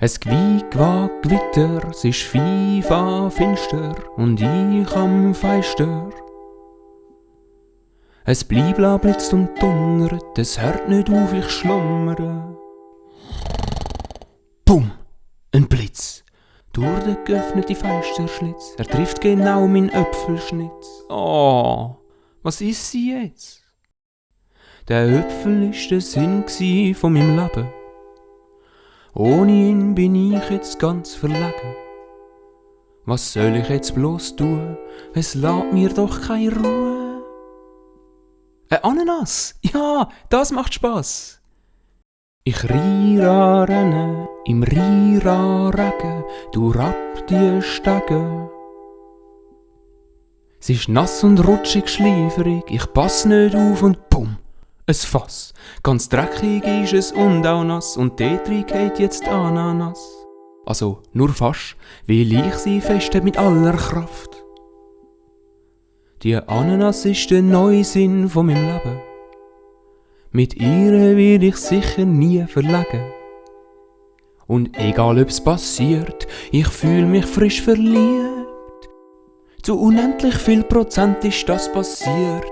Es Gewitter, es ist FIFA finster und ich am Feister. Es Blibla blitzt und donnert, es hört nicht auf, ich schlummere. Bumm! Ein Blitz! Durch den geöffneten Fensterschlitz, er trifft genau meinen Äpfelschnitz. Oh, was ist sie jetzt? Der Äpfel ist der Sinn von meinem Leben. Ohne ihn bin ich jetzt ganz verlegen. Was soll ich jetzt bloß tun? Es lässt mir doch keine Ruhe. Ein Ananas! Ja, das macht Spass! Ich renne im Regen durch ab die Stege. Es ist nass und rutschig, schleiferig, ich pass nicht auf und bumm! Ein Fass. Ganz dreckig ist es und auch nass und dort geht jetzt Ananas. Also nur fast, weil ich sie feste mit aller Kraft. Die Ananas ist der neue Sinn von meinem Leben. Mit ihr will ich sicher nie verlegen. Und egal ob's passiert, ich fühl mich frisch verliebt. Zu unendlich viel Prozent ist das passiert.